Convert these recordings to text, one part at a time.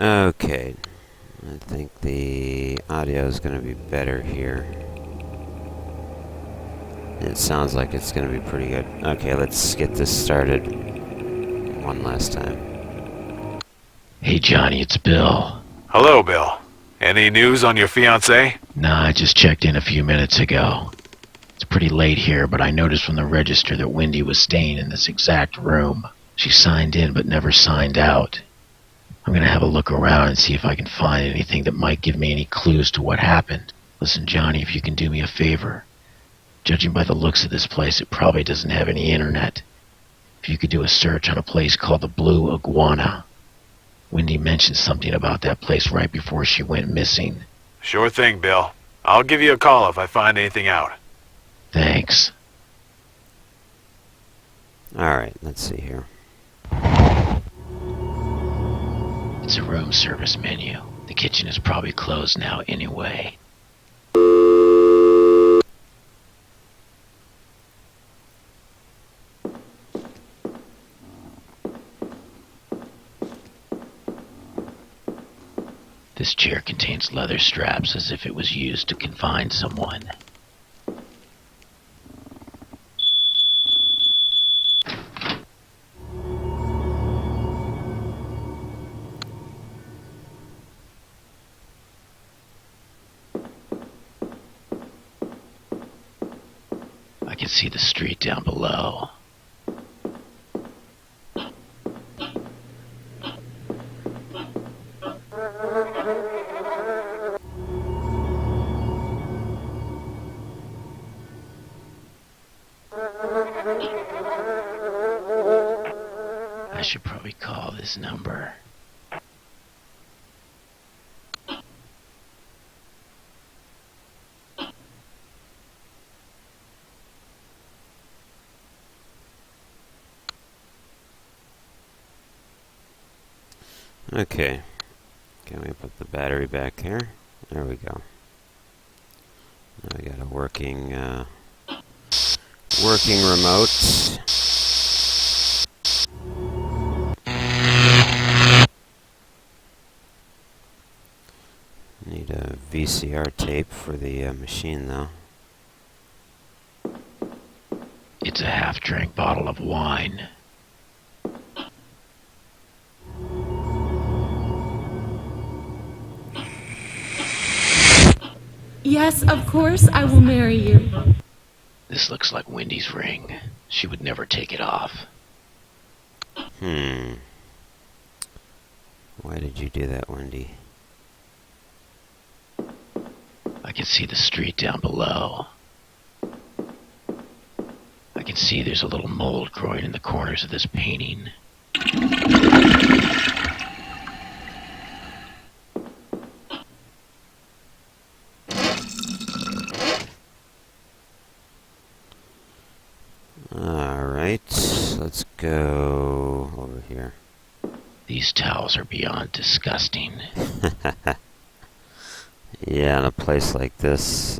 Okay. I think the audio is going to be better here. It sounds like it's going to be pretty good. Okay, let's get this started one last time. Hey Johnny, it's Bill. Hello, Bill. Any news on your fiancée? Nah, I just checked in a few minutes ago. It's pretty late here, but I noticed from the register that Wendy was staying in this exact room. She signed in but never signed out. I'm gonna have a look around and see if I can find anything that might give me any clues to what happened. Listen, Johnny, if you can do me a favor. Judging by the looks of this place, it probably doesn't have any internet. If you could do a search on a place called the Blue Iguana. Wendy mentioned something about that place right before she went missing. Sure thing, Bill. I'll give you a call if I find anything out. Thanks. Alright, let's see here. It's a room service menu. The kitchen is probably closed now anyway. This chair contains leather straps as if it was used to confine someone. I can see the street down below. I should probably call this number. Okay. Can we put the battery back here? There we go. Now we got a working remote. Need a VCR tape for the machine, though. It's a half-drank bottle of wine. Yes, of course I will marry you. This looks like Wendy's ring. She would never take it off. Why did you do that, Wendy? I can see the street down below. I can see there's a little mold growing in the corners of this painting. Alright, let's go over here. These towels are beyond disgusting. Yeah, in a place like this,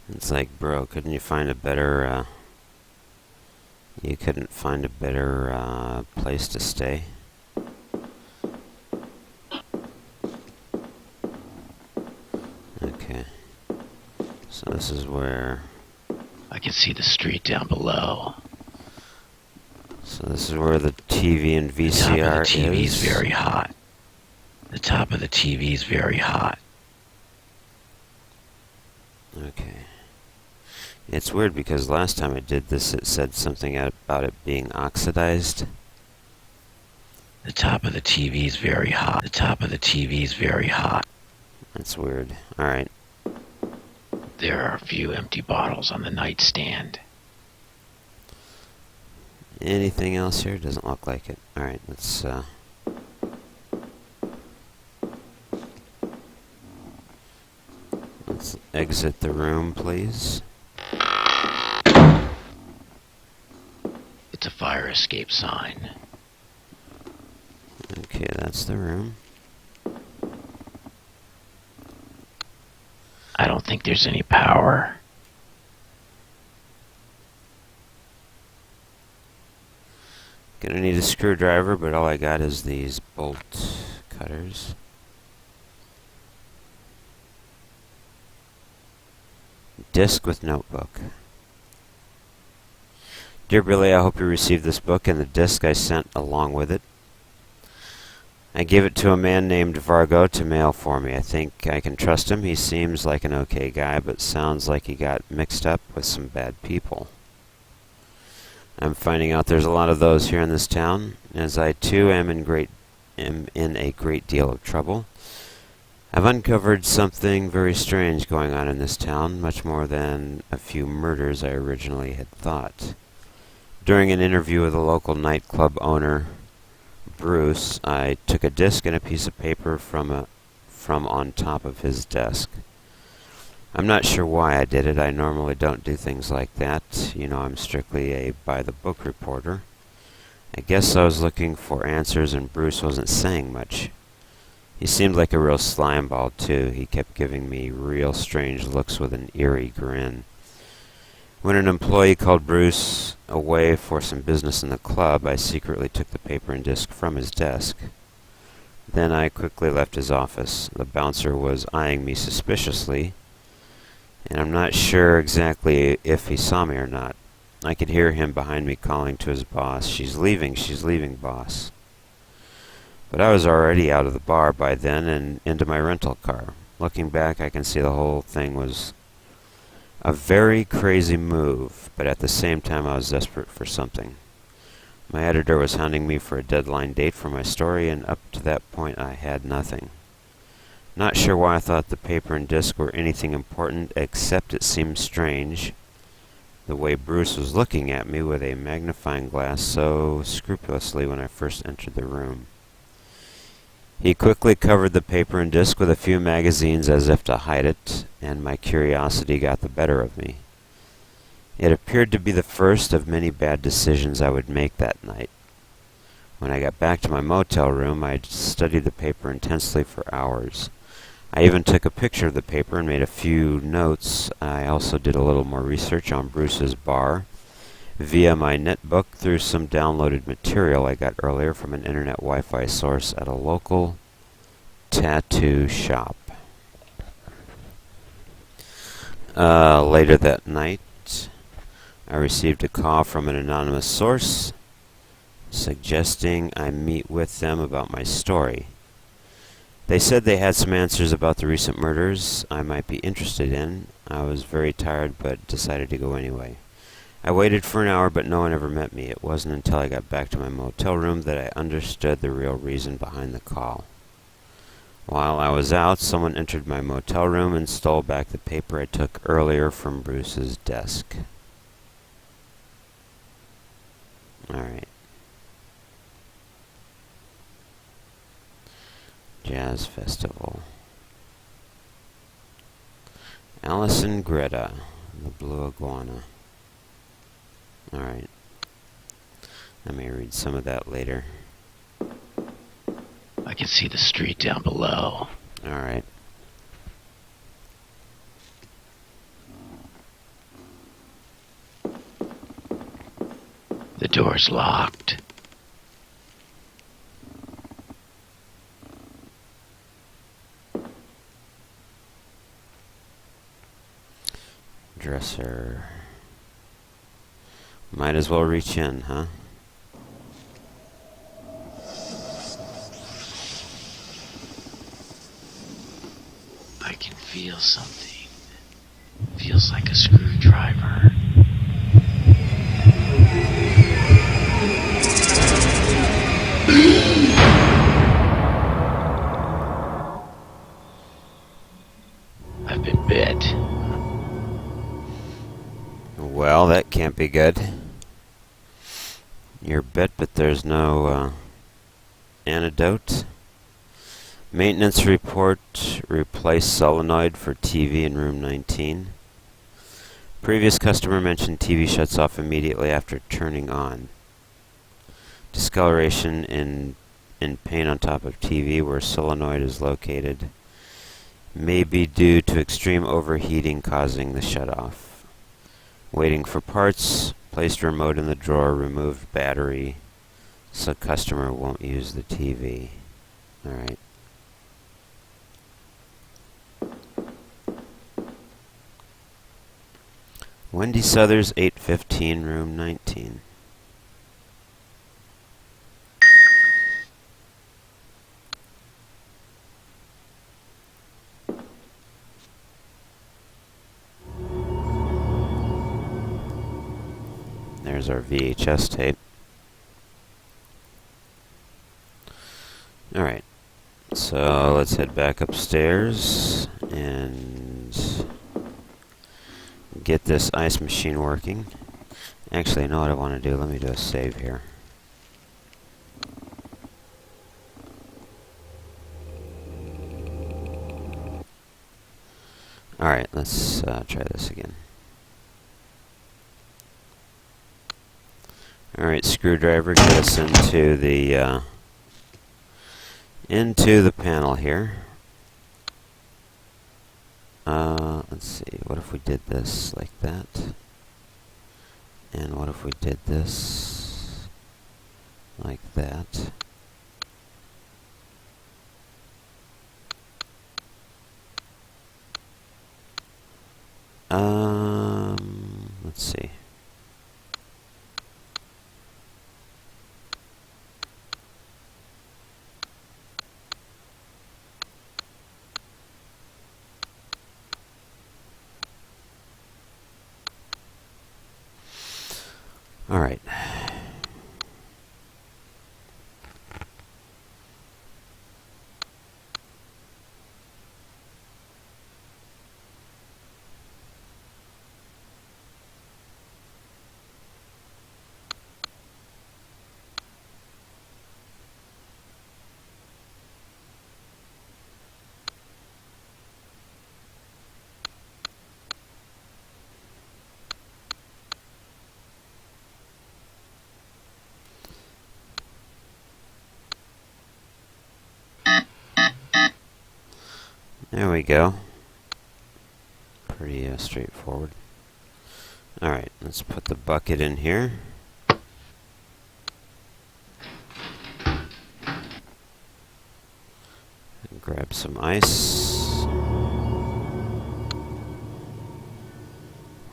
it's like, bro, couldn't you find a better, you couldn't find a better, place to stay? Okay. So this is where... I can see the street down below. So this is where the TV and The top VCR of the TV is. is very hot. The top of the TV is very hot. Okay. It's weird because last time I did this it said something about it being oxidized. The top of the TV is very hot. The top of the TV is very hot. That's weird. Alright. There are a few empty bottles on the nightstand. Anything else here? Doesn't look like it. Alright, let's exit the room, please. It's a fire escape sign. Okay, that's the room. I don't think there's any power. Gonna need a screwdriver, but all I got is these bolt cutters. Disc with notebook. Dear Billy, I hope you received this book and the disc I sent along with it. I gave it to a man named Vargo to mail for me. I think I can trust him. He seems like an okay guy, but sounds like he got mixed up with some bad people. I'm finding out there's a lot of those here in this town, as I too am in a great deal of trouble. I've uncovered something very strange going on in this town, much more than a few murders I originally had thought. During an interview with a local nightclub owner, Bruce, I took a disc and a piece of paper from on top of his desk. I'm not sure why I did it. I normally don't do things like that. You know, I'm strictly a by-the-book reporter. I guess I was looking for answers and Bruce wasn't saying much. He seemed like a real slimeball, too. He kept giving me real strange looks with an eerie grin. When an employee called Bruce away for some business in the club, I secretly took the paper and disc from his desk. Then I quickly left his office. The bouncer was eyeing me suspiciously, and I'm not sure exactly if he saw me or not. I could hear him behind me calling to his boss, she's leaving, boss." But I was already out of the bar by then and into my rental car. Looking back, I can see the whole thing was a very crazy move, but at the same time I was desperate for something. My editor was hounding me for a deadline date for my story, and up to that point I had nothing. Not sure why I thought the paper and disc were anything important, except it seemed strange the way Bruce was looking at me with a magnifying glass so scrupulously when I first entered the room. He quickly covered the paper and disc with a few magazines as if to hide it, and my curiosity got the better of me. It appeared to be the first of many bad decisions I would make that night. When I got back to my motel room, I studied the paper intensely for hours. I even took a picture of the paper and made a few notes. I also did a little more research on Bruce's bar via my netbook through some downloaded material I got earlier from an internet Wi-Fi source at a local tattoo shop. Later that night, I received a call from an anonymous source suggesting I meet with them about my story. They said they had some answers about the recent murders I might be interested in. I was very tired but decided to go anyway. I waited for an hour, but no one ever met me. It wasn't until I got back to my motel room that I understood the real reason behind the call. While I was out, someone entered my motel room and stole back the paper I took earlier from Bruce's desk. Alright. Jazz Festival. Alice and Greta, the Blue Iguana. Alright. I may read some of that later. I can see the street down below. Alright. The door's locked. Dresser. Might as well reach in, huh? I can feel something. Feels like a screwdriver. I've been bit. Well, that can't be good. You're bit, but there's no antidote. Maintenance report, replace solenoid for TV in room 19. Previous customer mentioned TV shuts off immediately after turning on. Discoloration in paint on top of TV where solenoid is located may be due to extreme overheating causing the shutoff. Waiting for parts, placed remote in the drawer, removed battery, So customer won't use the TV. Alright. Wendy Southers, 815, room 19. There's our VHS tape. Alright, so let's head back upstairs and get this ice machine working. Actually, you know what I want to do? Let me do a save here. Alright, let's try this again. Alright, screwdriver, get us into the panel here. Let's see, what if we did this like that? And what if we did this like that? Let's see. All right. There we go. Pretty straightforward. Alright, let's put the bucket in here. And grab some ice.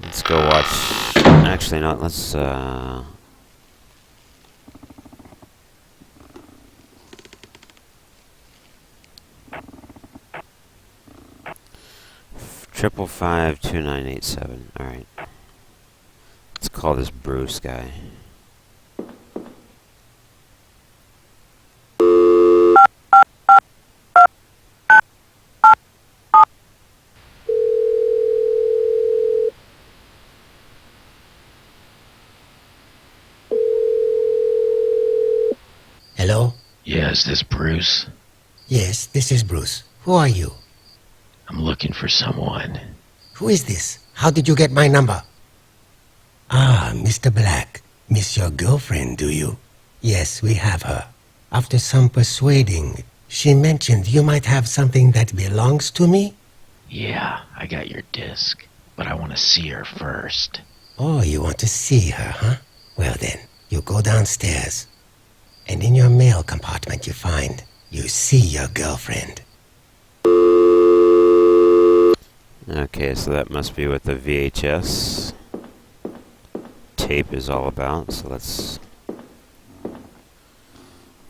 Let's go watch... Actually, not. Let's... Triple 52987. All right. Let's call this Bruce guy. Hello? Yeah, is this Bruce? Yes, this is Bruce. Who are you? I'm looking for someone. Who is this? How did you get my number? Ah, Mr. Black. Miss your girlfriend, do you? Yes, we have her. After some persuading, she mentioned you might have something that belongs to me? Yeah, I got your disc, but I want to see her first. Oh, you want to see her, huh? Well then, you go downstairs. And in your mail compartment you see your girlfriend. Okay, so that must be what the VHS tape is all about. So let's...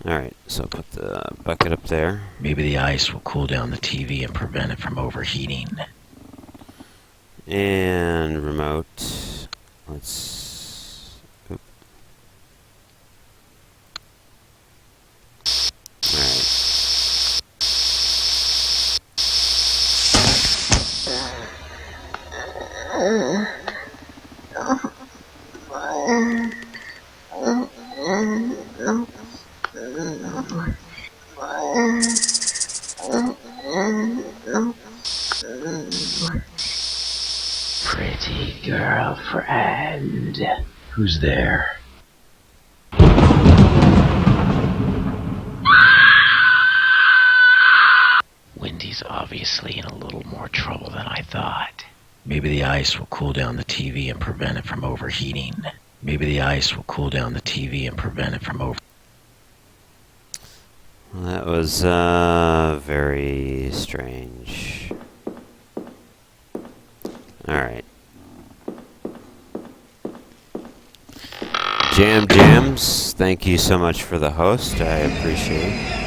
Alright, so put the bucket up there. Maybe the ice will cool down the TV and prevent it from overheating. And remote. Let's... Oop. Alright. Pretty girlfriend. Who's there? Wendy's obviously in a little more trouble than I thought. Maybe the ice will cool down the TV and prevent it from overheating. Maybe the ice will cool down the TV and prevent it from was very strange. Alright. Jams, thank you so much for the host. I appreciate it.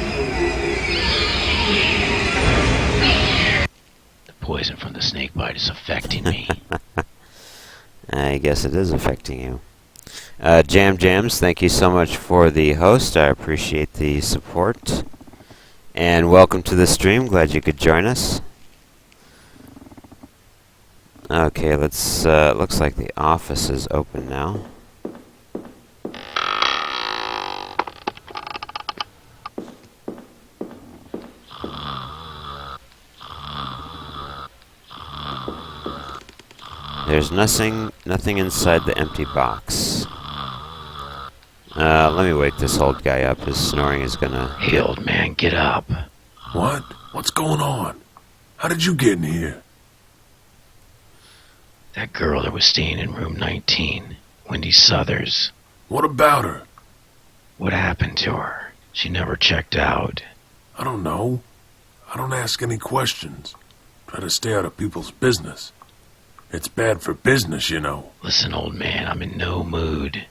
The poison from the snake bite is affecting me. I guess it is affecting you. Jams, thank you so much for the host. I appreciate the support. And welcome to the stream. Glad you could join us. Okay, let's, looks like the office is open now. There's nothing inside the empty box. Let me wake this old guy up. His snoring is gonna... Hey, old man, get up. What? What's going on? How did you get in here? That girl that was staying in room 19, Wendy Southers. What about her? What happened to her? She never checked out. I don't know. I don't ask any questions. Try to stay out of people's business. It's bad for business, you know. Listen, old man, I'm in no mood.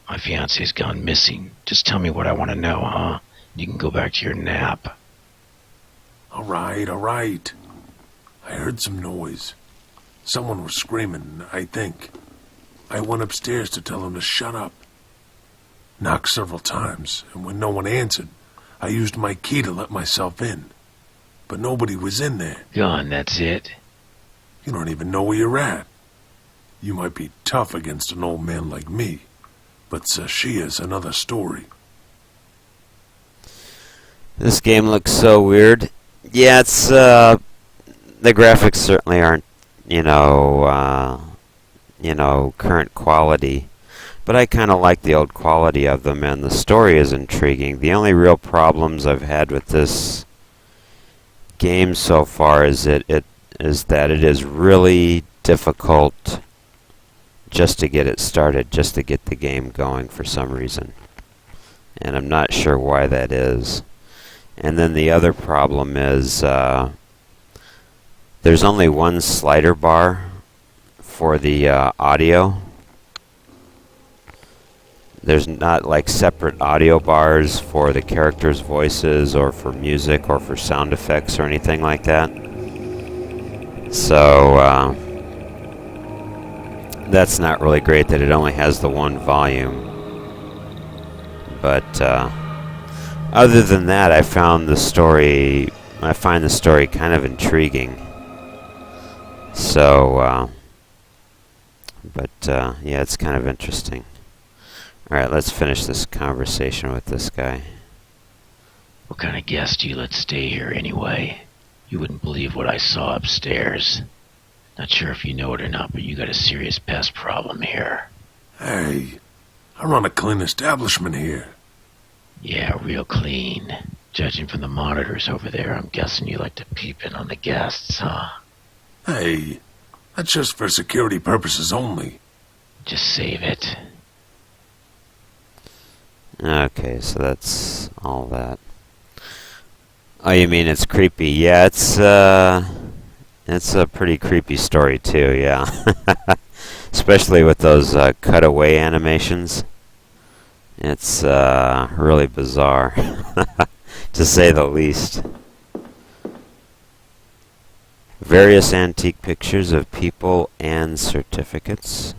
My fiance's gone missing. Just tell me what I want to know, huh? You can go back to your nap. All right. I heard some noise. Someone was screaming, I think. I went upstairs to tell him to shut up. Knocked several times, and when no one answered, I used my key to let myself in. But nobody was in there. Gone, that's it? You don't even know where you're at. You might be tough against an old man like me, but Sashia's another story. This game looks so weird. Yeah, it's, the graphics certainly aren't, current quality. But I kind of like the old quality of them, and the story is intriguing. The only real problems I've had with this game so far is that it is really difficult just to get it started, just to get the game going for some reason. And I'm not sure why that is. And then the other problem is there's only one slider bar for the audio. There's not like separate audio bars for the characters' voices or for music or for sound effects or anything like that. So that's not really great that it only has the one volume. But other than that, I find the story kind of intriguing. So, yeah, it's kind of interesting. Alright, let's finish this conversation with this guy. What kind of guest do you let stay here anyway? You wouldn't believe what I saw upstairs. Not sure if you know it or not, but you got a serious pest problem here. Hey, I run a clean establishment here. Yeah, real clean. Judging from the monitors over there, I'm guessing you like to peep in on the guests, huh? Hey, that's just for security purposes only. Just save it. Okay, so that's all that. Oh, you mean it's creepy? Yeah, it's a pretty creepy story too, yeah. Especially with those cutaway animations. It's really bizarre, to say the least. Various antique pictures of people and certificates.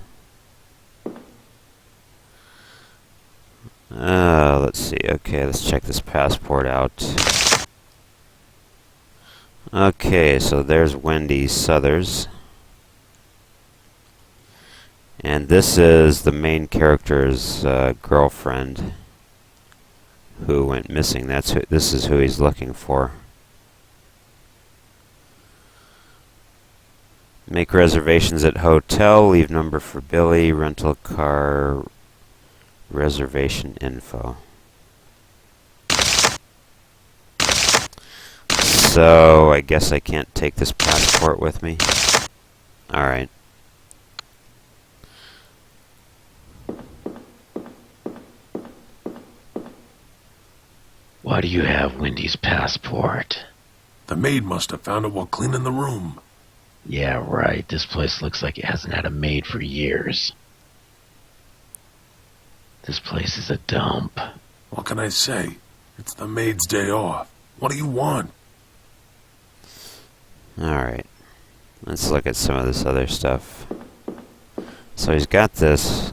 Let's see. Okay, let's check this passport out. Okay, so there's Wendy Southers. And this is the main character's girlfriend who went missing. This is who he's looking for. Make reservations at hotel, leave number for Billy, rental car, reservation info. So, I guess I can't take this passport with me. Alright. Why do you have Wendy's passport? The maid must have found it while cleaning the room. Yeah, right. This place looks like it hasn't had a maid for years. This place is a dump. What can I say? It's the maid's day off. What do you want? Alright. Let's look at some of this other stuff. So he's got this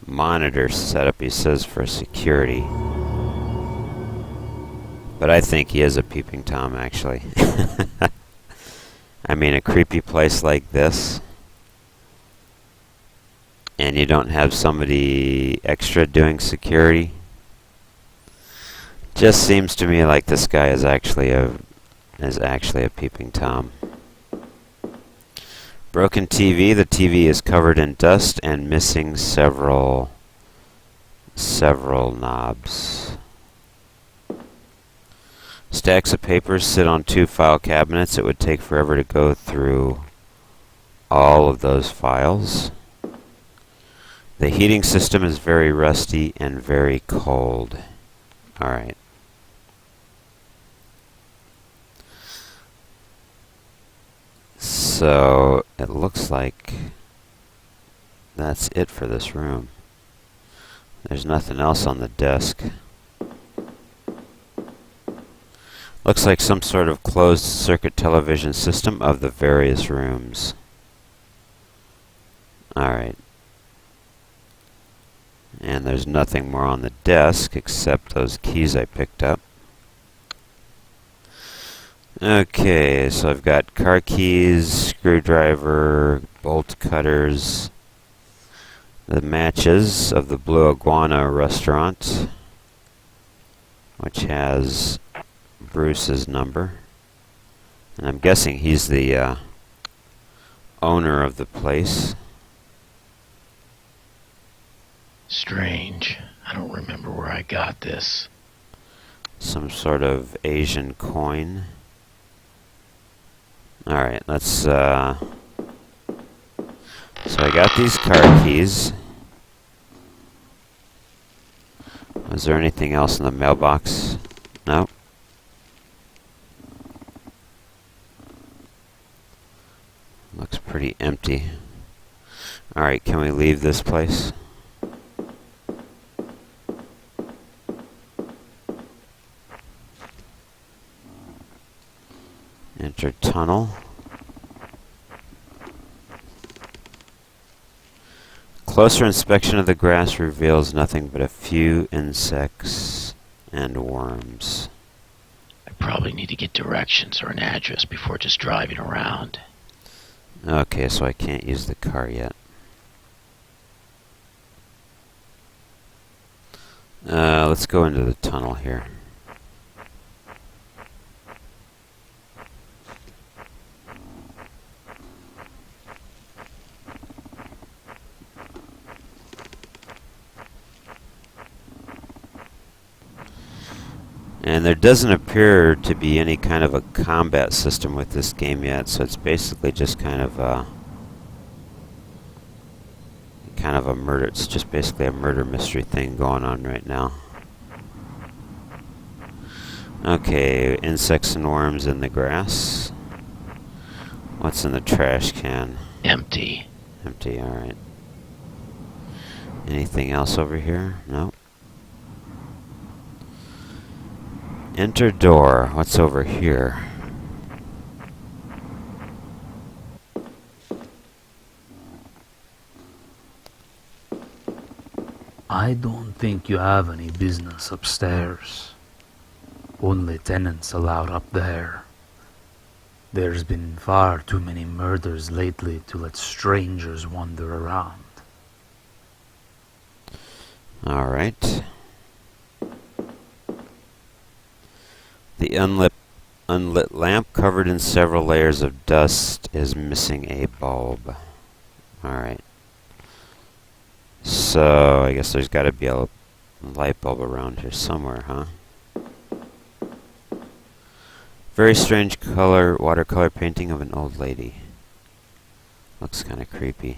monitor set up, he says, for security. But I think he is a peeping Tom, actually. I mean, a creepy place like this, and you don't have somebody extra doing security. Just seems to me like this guy is actually a peeping Tom. Broken TV. The TV is covered in dust and missing several knobs. Stacks of papers sit on 2 file cabinets. It would take forever to go through all of those files. The heating system is very rusty and very cold. Alright. So, it looks like that's it for this room. There's nothing else on the desk. Looks like some sort of closed circuit television system of the various rooms. Alright. And there's nothing more on the desk except those keys I picked up. Okay, so I've got car keys, screwdriver, bolt cutters, the matches of the Blue Iguana restaurant, which has Bruce's number. And I'm guessing he's the owner of the place. Strange. I don't remember where I got this. Some sort of Asian coin. Alright, let's, so I got these car keys. Was there anything else in the mailbox? No. Looks pretty empty. Alright, can we leave this place? Enter tunnel. Closer inspection of the grass reveals nothing but a few insects and worms. I probably need to get directions or an address before just driving around. Okay, so I can't use the car yet. Let's go into the tunnel here. And there doesn't appear to be any kind of a combat system with this game yet, so it's basically just kind of a murder. It's just basically a murder mystery thing going on right now. Okay, insects and worms in the grass. What's in the trash can? Empty. Empty, alright. Anything else over here? No. Enter door. What's over here? I don't think you have any business upstairs. Only tenants allowed up there. There's been far too many murders lately to let strangers wander around. Alright. The unlit lamp covered in several layers of dust is missing a bulb. Alright. So, I guess there's gotta be a light bulb around here somewhere, huh? Very strange color, watercolor painting of an old lady. Looks kinda creepy.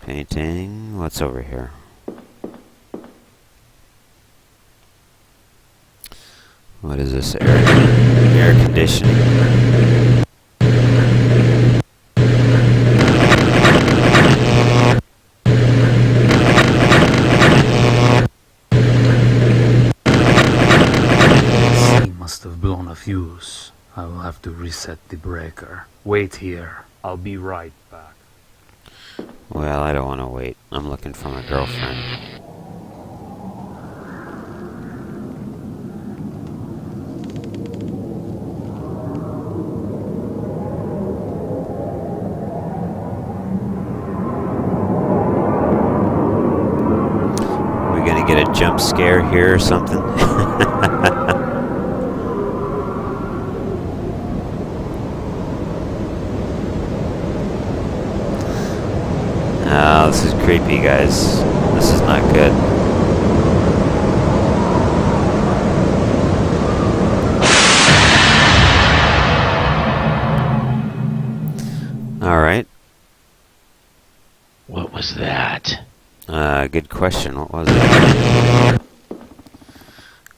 Painting, what's over here? What is this? Air conditioning. He must have blown a fuse. I will have to reset the breaker. Wait here. I'll be right back. Well, I don't want to wait. I'm looking for my girlfriend. We gonna get a jump scare here or something? Oh, this is creepy, guys. This is not good. Alright. What was that? Good question. What was it?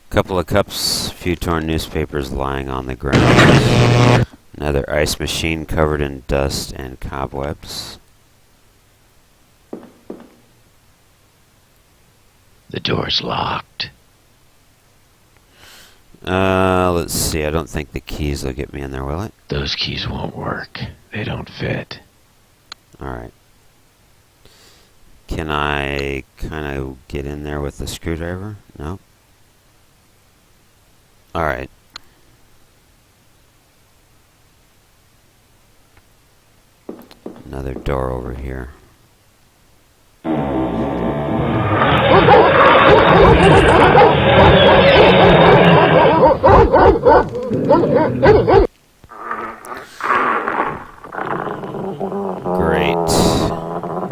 Couple of cups, a few torn newspapers lying on the ground. Another ice machine covered in dust and cobwebs. The door's locked. Let's see. I don't think the keys will get me in there, will it? Those keys won't work. They don't fit. Alright. Can I kind of get in there with the screwdriver? No? Alright. Another door over here. Great.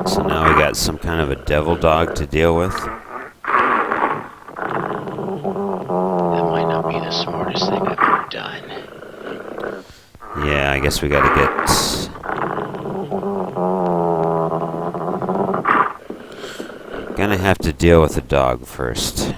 So now we got some kind of a devil dog to deal with. That might not be the smartest thing I've ever done. Yeah, I guess we gotta get... Gonna have to deal with the dog first.